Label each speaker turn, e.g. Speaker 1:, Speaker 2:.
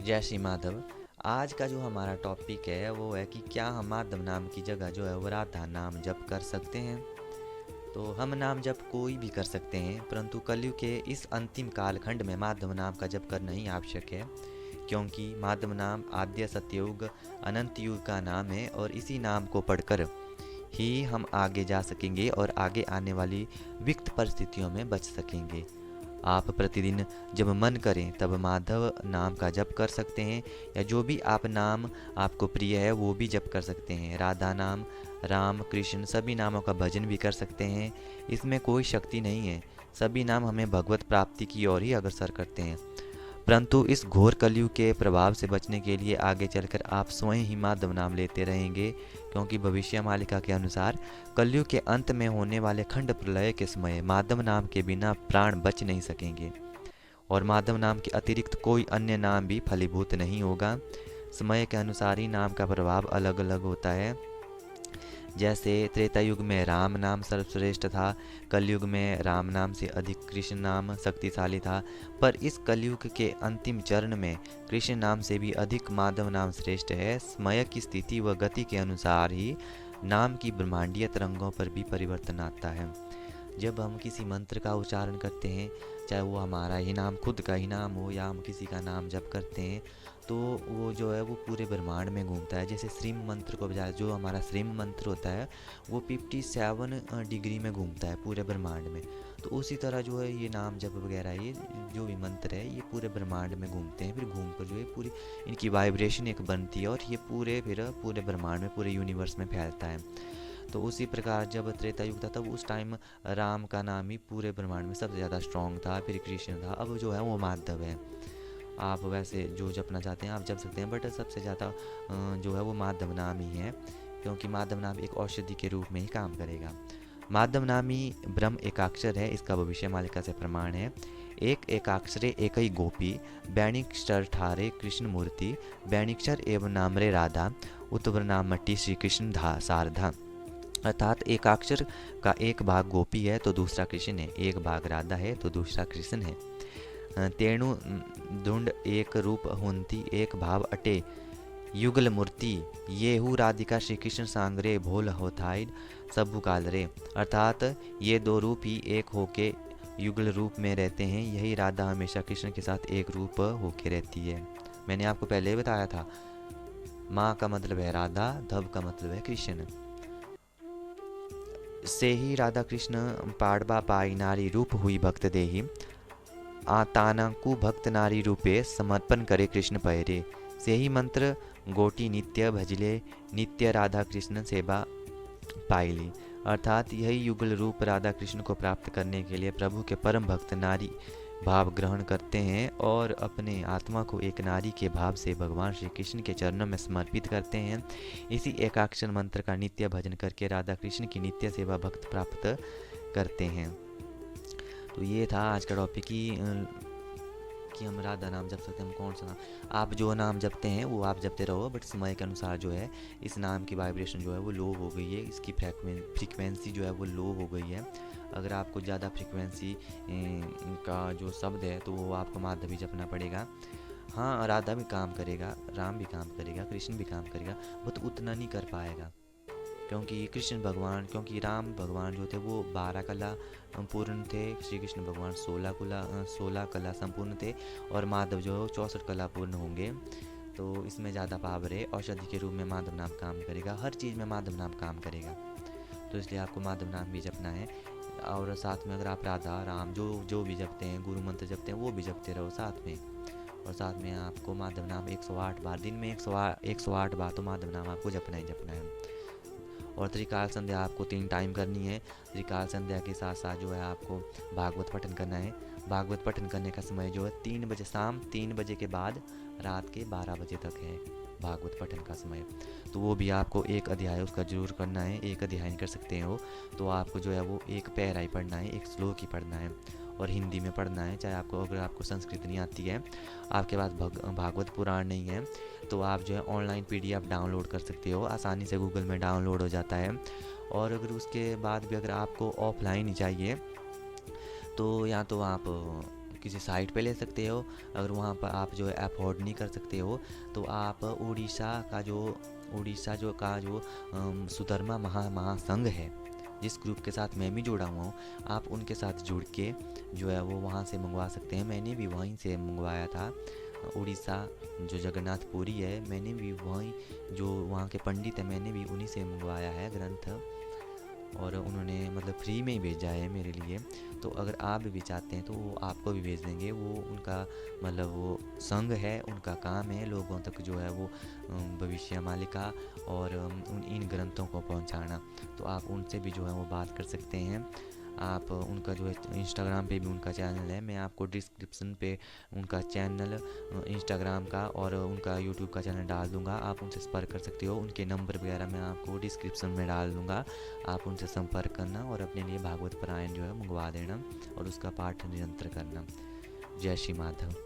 Speaker 1: जय श्री माधव। आज का जो हमारा टॉपिक है वो है कि क्या हम माधव नाम की जगह जो है वो राधा नाम जप कर सकते हैं। तो हम नाम जप कोई भी कर सकते हैं, परंतु कलयुग के इस अंतिम कालखंड में माधव नाम का जप करना ही आवश्यक है, क्योंकि माधव नाम आद्य सतयुग अनंत युग का नाम है और इसी नाम को पढ़कर ही हम आगे जा सकेंगे और आगे आने वाली विकट परिस्थितियों में बच सकेंगे। आप प्रतिदिन जब मन करें तब माधव नाम का जप कर सकते हैं, या जो भी आप नाम आपको प्रिय है वो भी जप कर सकते हैं। राधा नाम, राम, कृष्ण सभी नामों का भजन भी कर सकते हैं। इसमें कोई शक्ति नहीं है, सभी नाम हमें भगवत प्राप्ति की ओर ही अग्रसर करते हैं। परंतु इस घोर कलयुग के प्रभाव से बचने के लिए आगे चलकर आप स्वयं ही माधव नाम लेते रहेंगे, क्योंकि भविष्य मालिका के अनुसार कलयुग के अंत में होने वाले खंड प्रलय के समय माधव नाम के बिना प्राण बच नहीं सकेंगे और माधव नाम के अतिरिक्त कोई अन्य नाम भी फलीभूत नहीं होगा। समय के अनुसार ही नाम का प्रभाव अलग अलग होता है। जैसे त्रेता युग में राम नाम सर्वश्रेष्ठ था, कलयुग में राम नाम से अधिक कृष्ण नाम शक्तिशाली था, पर इस कलयुग के अंतिम चरण में कृष्ण नाम से भी अधिक माधव नाम श्रेष्ठ है। समय की स्थिति व गति के अनुसार ही नाम की ब्रह्मांडीय तरंगों पर भी परिवर्तन आता है। जब हम किसी मंत्र का उच्चारण करते हैं, चाहे वो हमारा ही नाम, खुद का ही नाम हो, या हम किसी का नाम जप करते हैं, तो वो जो है वो पूरे ब्रह्मांड में घूमता है। जैसे श्रीम मंत्र को बजाय जो हमारा श्रीम मंत्र होता है वो 57 डिग्री में घूमता है पूरे ब्रह्मांड में। तो उसी तरह जो है ये नाम जप वगैरह, ये जो भी मंत्र है, ये पूरे ब्रह्मांड में घूमते हैं। फिर घूम कर जो है पूरी इनकी वाइब्रेशन एक बनती है और ये पूरे ब्रह्मांड में, पूरे यूनिवर्स में फैलता है। तो उसी प्रकार जब त्रेता युग था तब उस टाइम राम का नाम ही पूरे ब्रह्मांड में सबसे ज़्यादा स्ट्रॉन्ग था, फिर कृष्ण था, अब जो है वो माधव है। आप वैसे जो जपना चाहते हैं आप जप सकते हैं, बट सबसे ज़्यादा जो है वो माधव नाम ही है, क्योंकि माधव नाम एक औषधि के रूप में ही काम करेगा। माधव नाम ही ब्रह्म एकाक्षर है, इसका भविष्य मालिका से प्रमाण है। एक एकाक्षरे एक ही गोपी, बैणिक्षर ठारे कृष्ण मूर्ति, बैणिक्षर एवं नामरे राधा, उत्वर नाम मट्टी श्री कृष्ण धा शारदा। अर्थात एकाक्षर का एक भाग गोपी है तो दूसरा कृष्ण है, एक भाग राधा है तो दूसरा कृष्ण है। तेणु धुंड एक रूप हुंती एक भाव अटे, युगल मूर्ति येहू राधिका श्री कृष्ण सांगरे भोल होथाई सबु काल रे। अर्थात ये दो रूप ही एक होके युगल रूप में रहते हैं, यही राधा हमेशा कृष्ण के साथ एक रूप होके रहती है। मैंने आपको पहले ही बताया था, माँ का मतलब है राधा, धव का मतलब है कृष्ण। से ही राधा कृष्ण पाड़बा पाई नारी रूप हुई भक्त देही, आतानाकु भक्त नारी रूपे समर्पण करे कृष्ण पैरे। से ही मंत्र गोटी नित्य भजले, नित्य राधा कृष्ण सेवा पाइली। अर्थात यही युगल रूप राधा कृष्ण को प्राप्त करने के लिए प्रभु के परम भक्त नारी भाव ग्रहण करते हैं और अपने आत्मा को एक नारी के भाव से भगवान श्री कृष्ण के चरणों में समर्पित करते हैं। इसी एकाक्षर मंत्र का नित्य भजन करके राधा कृष्ण की नित्य सेवा भक्त प्राप्त करते हैं। तो ये था आज का टॉपिक कि हम राधा नाम जप सकते हैं। हम कौन सा नाम, आप जो नाम जपते हैं वो आप जपते रहो, बट समय के अनुसार जो है इस नाम की वाइब्रेशन जो है वो लो हो गई है, इसकी फ्रीक्वेंसी जो है वो लो हो गई है। अगर आपको ज़्यादा फ्रीक्वेंसी का जो शब्द है तो वो आपको माधव ही जपना पड़ेगा। हाँ, राधा भी काम करेगा, राम भी काम करेगा, कृष्ण भी काम करेगा, वो तो उतना नहीं कर पाएगा, क्योंकि राम भगवान जो थे वो 12 कला पूर्ण थे, श्री कृष्ण भगवान 16 कला संपूर्ण थे, और माधव जो 64 कला पूर्ण होंगे। तो इसमें ज़्यादा पावर है, औषधि के रूप में माधव नाम काम करेगा, हर चीज़ में माधव नाम काम करेगा। तो इसलिए आपको माधव नाम भी जपना है, और साथ में अगर आप राधा राम जो जो भी जपते हैं, गुरु मंत्र जपते हैं, वो भी जपते रहो साथ में। और साथ में आपको माधव नाम 108 बार, दिन में 108 बार तो माधव नाम आपको जपना ही जपना है। और त्रिकाल संध्या आपको 3 टाइम करनी है। त्रिकाल संध्या के साथ साथ जो है आपको भागवत पठन करना है। भागवत पठन करने का समय जो है 3 बजे, शाम 3 बजे के बाद रात के 12 बजे तक है भागवत पठन का समय। तो वो भी आपको एक अध्याय उसका जरूर करना है। एक अध्याय नहीं कर सकते हो तो आपको जो है वो एक पैरा ही पढ़ना है, एक श्लोक ही पढ़ना है, और हिंदी में पढ़ना है। चाहे आपको, अगर आपको संस्कृत नहीं आती है, आपके पास भागवत पुराण नहीं है, तो आप जो है ऑनलाइन PDF डाउनलोड कर सकते हो, आसानी से गूगल में डाउनलोड हो जाता है। और अगर उसके बाद भी अगर आपको ऑफलाइन ही चाहिए तो या तो आप किसी साइट पे ले सकते हो। अगर वहाँ पर आप जो है अफोर्ड नहीं कर सकते हो तो आप उड़ीसा का जो सुधर्मा महासंघ है, जिस ग्रुप के साथ मैं भी जुड़ा हुआ हूँ, आप उनके साथ जुड़ के जो है वो वहाँ से मंगवा सकते हैं। मैंने भी वहीं से मंगवाया था। उड़ीसा जो जगन्नाथ पुरी है, मैंने भी वहीं, जो वहाँ के पंडित हैं, मैंने भी उन्हीं से मंगवाया है ग्रंथ, और उन्होंने मतलब फ्री में ही भेजा है मेरे लिए। तो अगर आप भी चाहते हैं तो वो आपको भी भेज देंगे। वो उनका मतलब वो संघ है, उनका काम है लोगों तक जो है वो भविष्य मालिका और इन ग्रंथों को पहुंचाना। तो आप उनसे भी जो है वो बात कर सकते हैं। आप उनका जो है इंस्टाग्राम पे भी उनका चैनल है, मैं आपको डिस्क्रिप्शन पे उनका चैनल इंस्टाग्राम का और उनका यूट्यूब का चैनल डाल दूंगा। आप उनसे संपर्क कर सकते हो। उनके नंबर वगैरह मैं आपको डिस्क्रिप्शन में डाल दूंगा। आप उनसे संपर्क करना और अपने लिए भागवत पारायण जो है मंगवा देना और उसका पाठ निरंतर करना। जय श्री माधव।